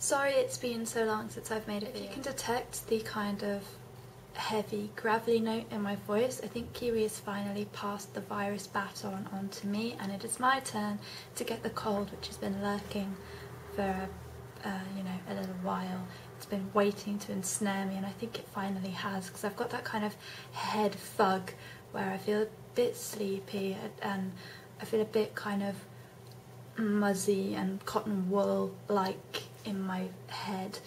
Sorry it's been so long since I've made a video. You can detect the kind of heavy, gravelly note in my voice. I think Kiwi has finally passed the virus baton on to me, and it is my turn to get the cold, which has been lurking for you know, a little while. It's been waiting to ensnare me, and I think it finally has, because I've got that kind of head fug where I feel a bit sleepy and I feel a bit kind of muzzy and cotton wool like in my head.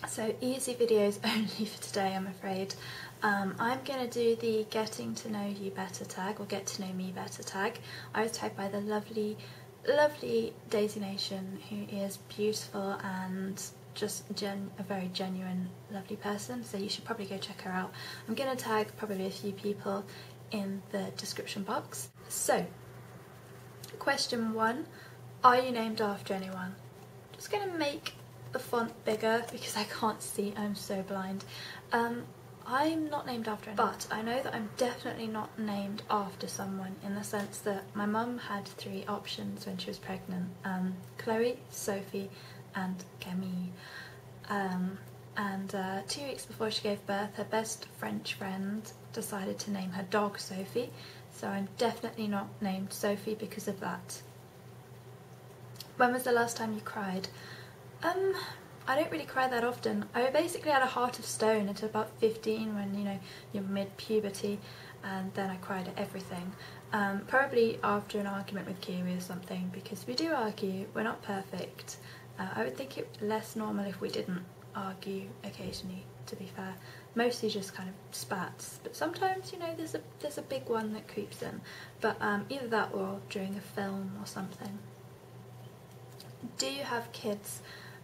So easy videos only for today, I'm afraid. I'm going to do the getting to know you better tag, or get to know me better tag. I was tagged by the lovely Daisy Nation, who is beautiful and just a very genuine, lovely person, so you should probably go check her out. I'm going to tag probably a few people in the description box. So, question 1, are you named after anyone? Just going to make the font bigger because I can't see, I'm so blind. I'm not named after anyone, but I know that I'm definitely not named after someone, in the sense that my mum had 3 options when she was pregnant, Chloe, Sophie and Camille. And 2 weeks before she gave birth, her best French friend decided to name her dog Sophie, so I'm definitely not named Sophie because of that. When was the last time you cried? I don't really cry that often. I basically had a heart of stone until about 15, when, you know, you're mid-puberty, and then I cried at everything. Probably after an argument with Kiwi or something, because we do argue, we're not perfect. I would think it less normal if we didn't argue occasionally, to be fair. Mostly just kind of spats, but sometimes, you know, there's a big one that creeps in. But either that or during a film or something. Do you have kids?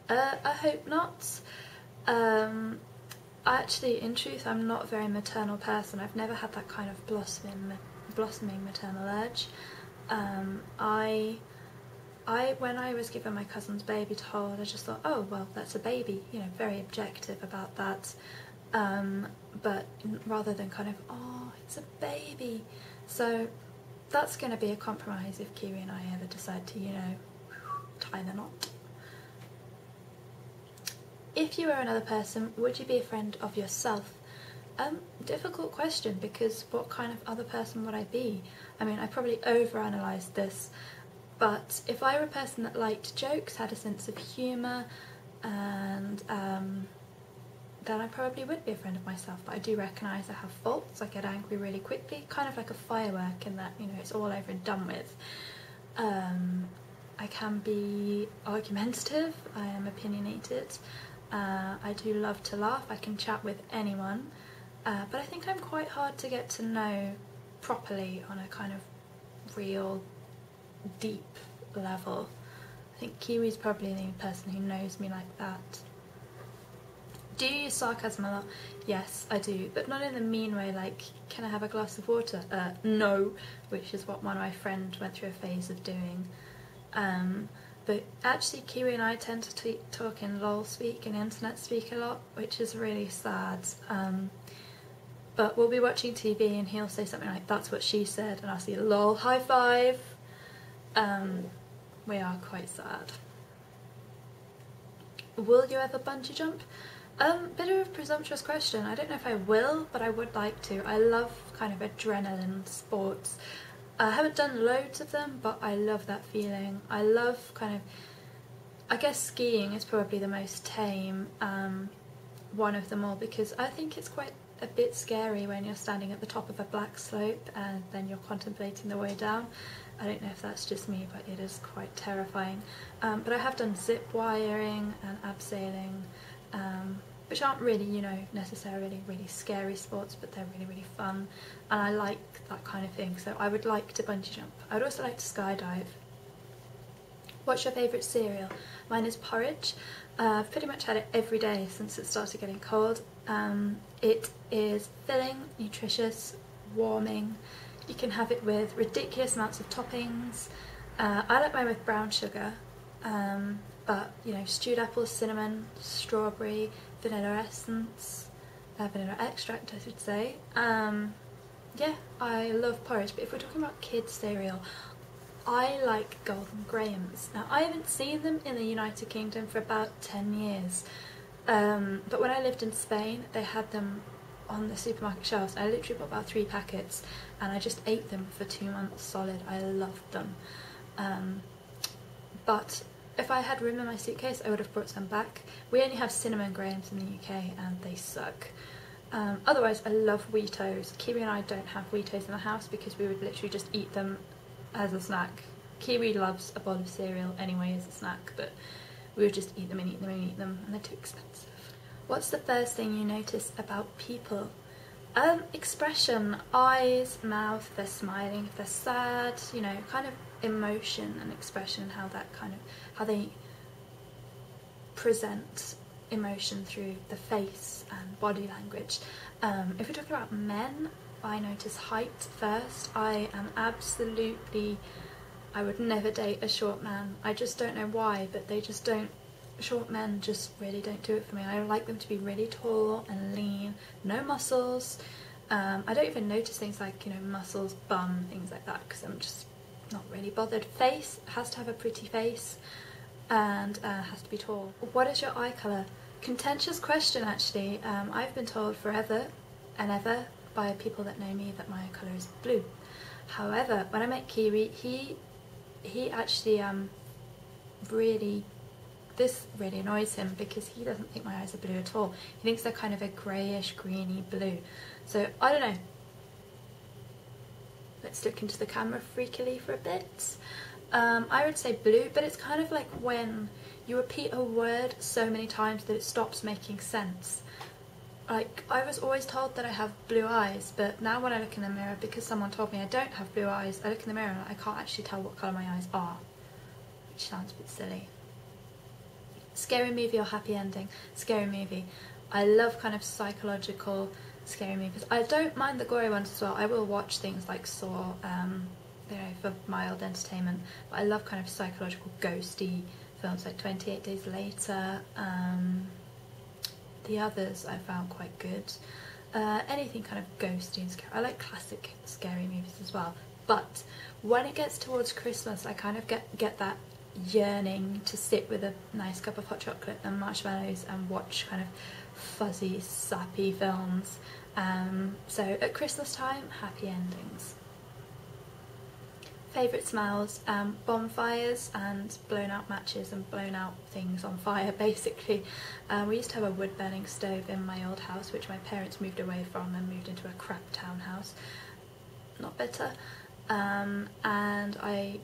I hope not. Actually, in truth, I'm not a very maternal person. I've never had that kind of blossoming maternal urge. When I was given my cousin's baby to hold, I just thought, oh, well, that's a baby, you know, very objective about that. But rather than kind of, oh, it's a baby. So that's going to be a compromise if Kiwi and I ever decide to, you know, tie the knot. If you were another person, would you be a friend of yourself? Difficult question, because what kind of other person would I be? I mean, I probably overanalyzed this, but if I were a person that liked jokes, had a sense of humour, and then I probably would be a friend of myself. But I do recognise I have faults. I get angry really quickly, kind of like a firework, in that, you know, it's all over and done with. I can be argumentative, I am opinionated, I do love to laugh, I can chat with anyone, but I think I'm quite hard to get to know properly on a kind of real, deep level. I think Kiwi's probably the only person who knows me like that. Do you use sarcasm a lot? Yes, I do, but not in the mean way, like, can I have a glass of water? No, which is what one of my friends went through a phase of doing. But actually Kiwi and I tend to talk in lol speak and internet speak a lot, which is really sad. But we'll be watching TV and he'll say something like, that's what she said, and I'll see lol, high five. We are quite sad. Will you ever bungee jump? Bit of a presumptuous question. I don't know if I will, but I would like to. I love kind of adrenaline sports. I haven't done loads of them, but I love that feeling. I love kind of, I guess skiing is probably the most tame one of them all, because I think it's quite a bit scary when you're standing at the top of a black slope and then you're contemplating the way down. I don't know if that's just me, but it is quite terrifying. But I have done zip wiring and abseiling, which aren't really, you know, necessarily really scary sports, but they're really, really fun, and I like that kind of thing, so I would like to bungee jump. I would also like to skydive. What's your favourite cereal? Mine is porridge. I've pretty much had it every day since it started getting cold. It is filling, nutritious, warming. You can have it with ridiculous amounts of toppings. I like mine with brown sugar, but, you know, stewed apples, cinnamon, strawberry, vanilla essence, vanilla extract I should say. Yeah, I love porridge, but if we're talking about kids cereal, I like Golden Grahams. Now, I haven't seen them in the United Kingdom for about 10 years, but when I lived in Spain, they had them on the supermarket shelves. I literally bought about 3 packets and I just ate them for 2 months solid. I loved them. But if I had room in my suitcase, I would have brought some back. We only have cinnamon grahams in the UK and they suck. Otherwise, I love Weetos. Kiwi and I don't have Weetos in the house because we would literally just eat them as a snack. Kiwi loves a bowl of cereal anyway as a snack, but we would just eat them and eat them and eat them, and they're too expensive. What's the first thing you notice about people? Expression, eyes, mouth, if they're smiling, if they're sad, you know, kind of emotion and expression, how they present emotion through the face and body language. If we're talking about men, I notice height first. I would never date a short man. I just don't know why, but short men just really don't do it for me. I like them to be really tall and lean, no muscles. I don't even notice things like, you know, muscles, bum, things like that, because I'm just not really bothered. Face has to have a pretty face and has to be tall. What is your eye colour? Contentious question, actually. I've been told forever and ever by people that know me that my eye colour is blue. However, when I met Kiwi, he actually this really annoys him because he doesn't think my eyes are blue at all. He thinks they're kind of a greyish, greeny blue. So, I don't know. Let's look into the camera freakily for a bit. I would say blue, but it's kind of like when you repeat a word so many times that it stops making sense. Like, I was always told that I have blue eyes, but now when I look in the mirror, because someone told me I don't have blue eyes, I look in the mirror and I can't actually tell what colour my eyes are, which sounds a bit silly. Scary movie or happy ending? Scary movie. I love kind of psychological scary movies. I don't mind the gory ones as well. I will watch things like Saw, you know, for mild entertainment, but I love kind of psychological ghosty films like 28 Days Later. The others I found quite good. Anything kind of ghosty and scary. I like classic scary movies as well. But when it gets towards Christmas, I kind of get that yearning to sit with a nice cup of hot chocolate and marshmallows and watch kind of fuzzy, sappy films. So at Christmas time, happy endings. Favourite smells? Bonfires and blown out matches and blown out things on fire, basically. We used to have a wood burning stove in my old house, which my parents moved away from and moved into a crap townhouse. Not better. And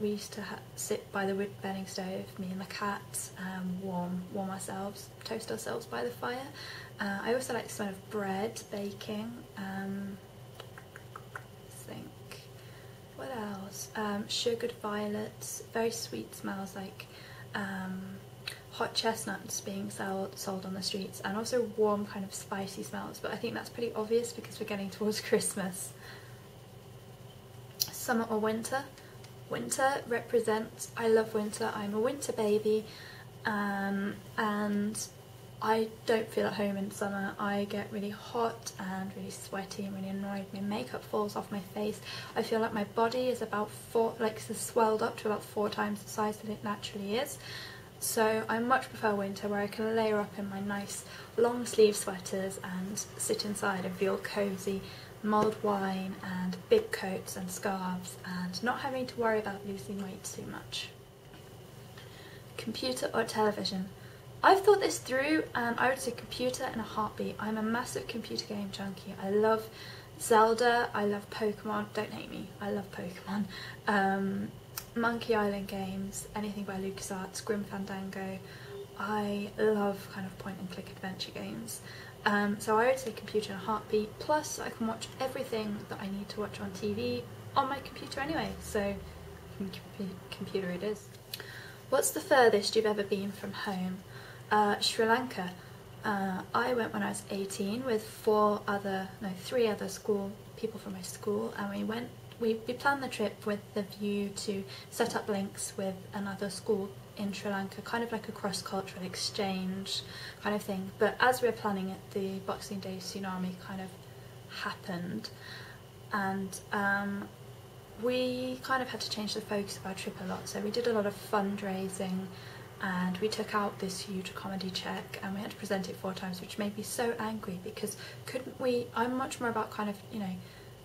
we used to sit by the wood burning stove, me and the cat, warm ourselves, toast ourselves by the fire. I also like the smell of bread baking. What else? Sugared violets, very sweet smells like hot chestnuts being sold on the streets, and also warm kind of spicy smells, but I think that's pretty obvious because we're getting towards Christmas. Summer or winter? Winter represents, I love winter, I'm a winter baby, and I don't feel at home in summer. I get really hot and really sweaty and really annoyed. My makeup falls off my face. I feel like my body is about swelled up to about 4 times the size that it naturally is. So I much prefer winter, where I can layer up in my nice long sleeve sweaters and sit inside and feel cosy, mulled wine and big coats and scarves, and not having to worry about losing weight too much. Computer or television? I've thought this through, and I would say computer in a heartbeat. I'm a massive computer game junkie. I love Zelda, I love Pokemon, don't hate me, I love Pokemon. Monkey Island games, anything by LucasArts, Grim Fandango. I love kind of point and click adventure games. So I would say computer in a heartbeat, plus I can watch everything that I need to watch on TV on my computer anyway, so computer it is. What's the furthest you've ever been from home? Sri Lanka. I went when I was 18 with 3 other people from my school, and we planned the trip with the view to set up links with another school in Sri Lanka, kind of like a cross-cultural exchange kind of thing. But as we were planning it, the Boxing Day tsunami kind of happened, and we kind of had to change the focus of our trip a lot. So we did a lot of fundraising, and we took out this huge comedy check and we had to present it 4 times, which made me so angry because couldn't we, I'm much more about kind of, you know,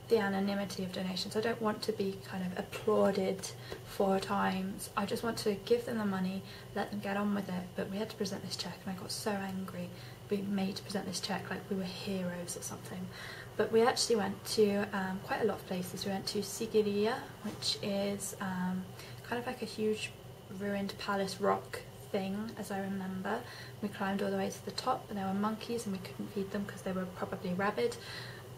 the anonymity of donations. I don't want to be kind of applauded 4 times. I just want to give them the money, let them get on with it. But we had to present this check and I got so angry. We made to present this check like we were heroes or something. But we actually went to quite a lot of places. We went to Sigiriya, which is kind of like a huge ruined palace rock thing, as I remember. We climbed all the way to the top and there were monkeys and we couldn't feed them because they were probably rabid.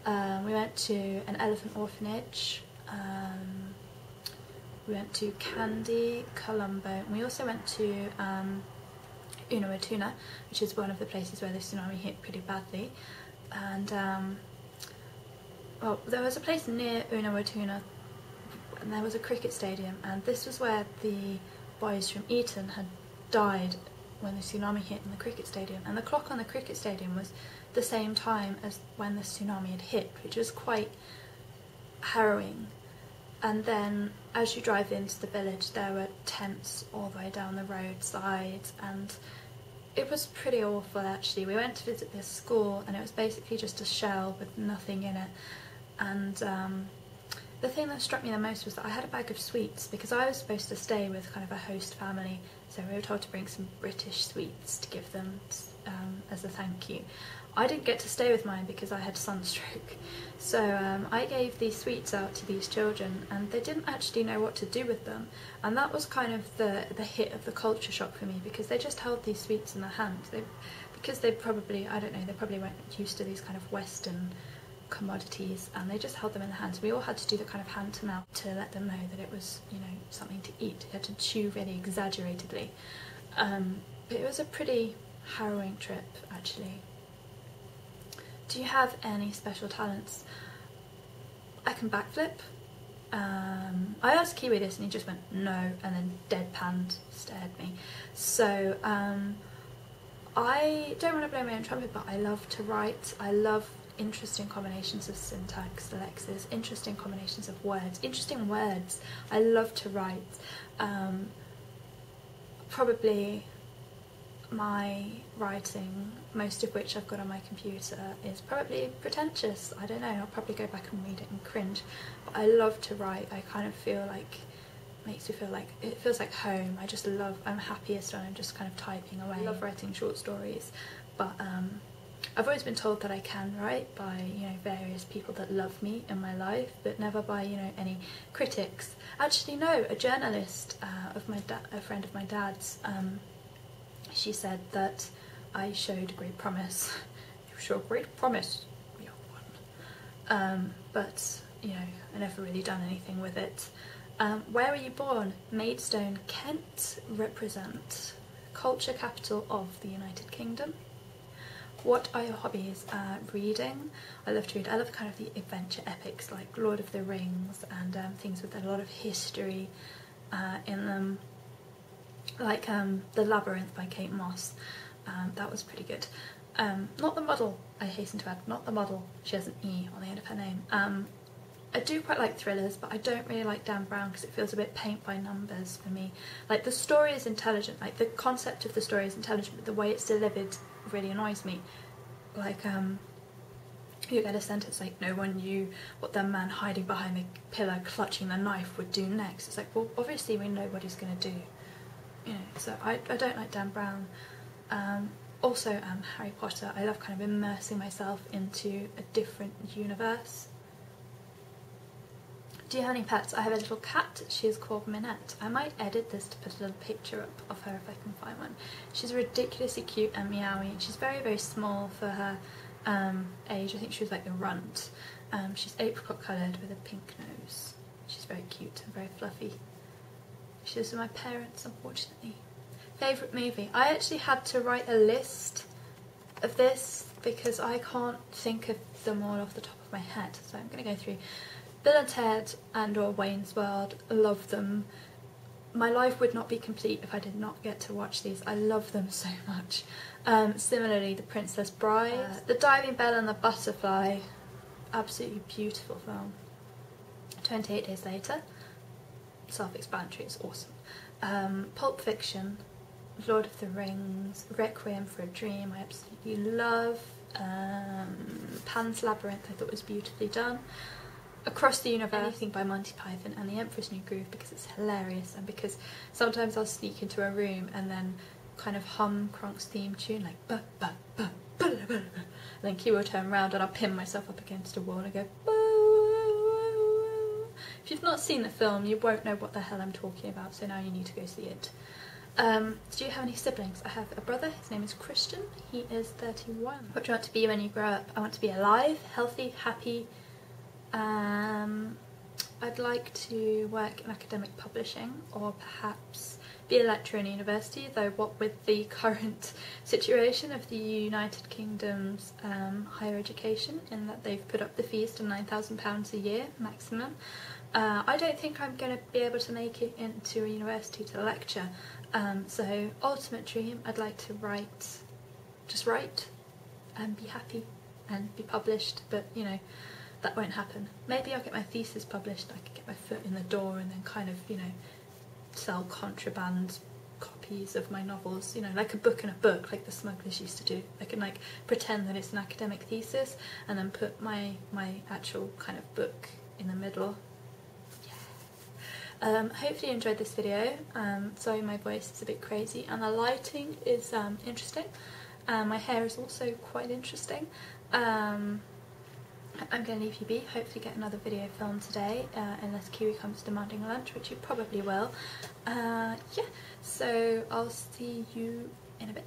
We went to an elephant orphanage, we went to Kandy, Colombo, and we also went to Uluwatuna, which is one of the places where the tsunami hit pretty badly. And well, there was a place near Uluwatuna and there was a cricket stadium, and this was where the boys from Eton had died when the tsunami hit in the cricket stadium, and the clock on the cricket stadium was the same time as when the tsunami had hit, which was quite harrowing. And then as you drive into the village there were tents all the way down the roadside, and it was pretty awful actually. We went to visit this school and it was basically just a shell with nothing in it, and the thing that struck me the most was that I had a bag of sweets because I was supposed to stay with kind of a host family, so we were told to bring some British sweets to give them as a thank you. I didn't get to stay with mine because I had sunstroke, so I gave these sweets out to these children and they didn't actually know what to do with them, and that was kind of the hit of the culture shock for me, because they just held these sweets in their hands. Because they probably, I don't know, they probably weren't used to these kind of Western commodities, and they just held them in their hands. We all had to do the kind of hand to mouth to let them know that it was, you know, something to eat. You had to chew really exaggeratedly. But it was a pretty harrowing trip actually. Do you have any special talents? I can backflip. I asked Kiwi this and he just went no and then deadpanned stared at me. So I don't want to blow my own trumpet, but I love to write. I love interesting combinations of syntax, lexes, interesting combinations of words, interesting words. I love to write. Probably my writing, most of which I've got on my computer, is probably pretentious. I don't know, I'll probably go back and read it and cringe, but I love to write. I kind of feel like, makes me feel like, it feels like home. I just love, I'm happiest when I'm just kind of typing away. I love writing short stories, but I've always been told that I can write by, you know, various people that love me in my life, but never by, you know, any critics. Actually no, a journalist a friend of my dad's, she said that I showed great promise. You show great promise, young one. But, you know, I never really done anything with it. Where were you born? Maidstone, Kent. Represent. Culture capital of the United Kingdom. What are your hobbies? Reading. I love to read. I love kind of the adventure epics like Lord of the Rings and things with a lot of history in them. Like The Labyrinth by Kate Moss. That was pretty good. Not the model, I hasten to add, not the model. She has an E on the end of her name. I do quite like thrillers, but I don't really like Dan Brown because it feels a bit paint by numbers for me. Like, the story is intelligent, like the concept of the story is intelligent, but the way it's delivered really annoys me. Like, you get a sentence like, no one knew what the man hiding behind the pillar clutching the knife would do next. It's like, well, obviously we know what he's going to do. You know, so I don't like Dan Brown. Also Harry Potter. I love kind of immersing myself into a different universe. Do you have any pets? I have a little cat. She is called Minette. I might edit this to put a little picture up of her if I can find one. She's ridiculously cute and meowy, and she's very, very small for her age. I think she was like a runt. She's apricot coloured with a pink nose. She's very cute and very fluffy. She lives with my parents, unfortunately. Favourite movie? I actually had to write a list of this because I can't think of them all off the top of my head. So I'm going to go through Bill and Ted and or Wayne's World. I love them. My life would not be complete if I did not get to watch these. I love them so much. Similarly, The Princess Bride, The Diving Bell and the Butterfly. Absolutely beautiful film. 28 Days Later, self-explanatory, it's awesome. Pulp Fiction, Lord of the Rings, Requiem for a Dream, I absolutely love. Pan's Labyrinth, I thought was beautifully done. Across the Universe, anything by Monty Python, and The Emperor's New Groove, because it's hilarious, and because sometimes I'll sneak into a room and then kind of hum Kronk's theme tune, like ba ba ba ba ba ba, and then Q will turn around and I'll pin myself up against a wall and go boo, woo, woo. If you've not seen the film, you won't know what the hell I'm talking about, so now you need to go see it. Do you have any siblings? I have a brother, his name is Christian, he is 31. What do you want to be when you grow up? I want to be alive, healthy, happy. I'd like to work in academic publishing, or perhaps be a lecturer in a university, though what with the current situation of the United Kingdom's higher education, in that they've put up the fees to £9,000 a year maximum, I don't think I'm going to be able to make it into a university to lecture. So ultimate dream, I'd like to write, just write and be happy and be published, but you know, that won't happen. Maybe I'll get my thesis published, I could get my foot in the door and then kind of, you know, sell contraband copies of my novels, you know, like a book in a book, like the smugglers used to do. I can like pretend that it's an academic thesis and then put my actual kind of book in the middle. Yeah. Hopefully you enjoyed this video. Sorry my voice is a bit crazy and the lighting is interesting. My hair is also quite interesting. I'm going to leave you be, hopefully get another video filmed today, unless Kiwi comes demanding lunch, which you probably will. Yeah, so I'll see you in a bit.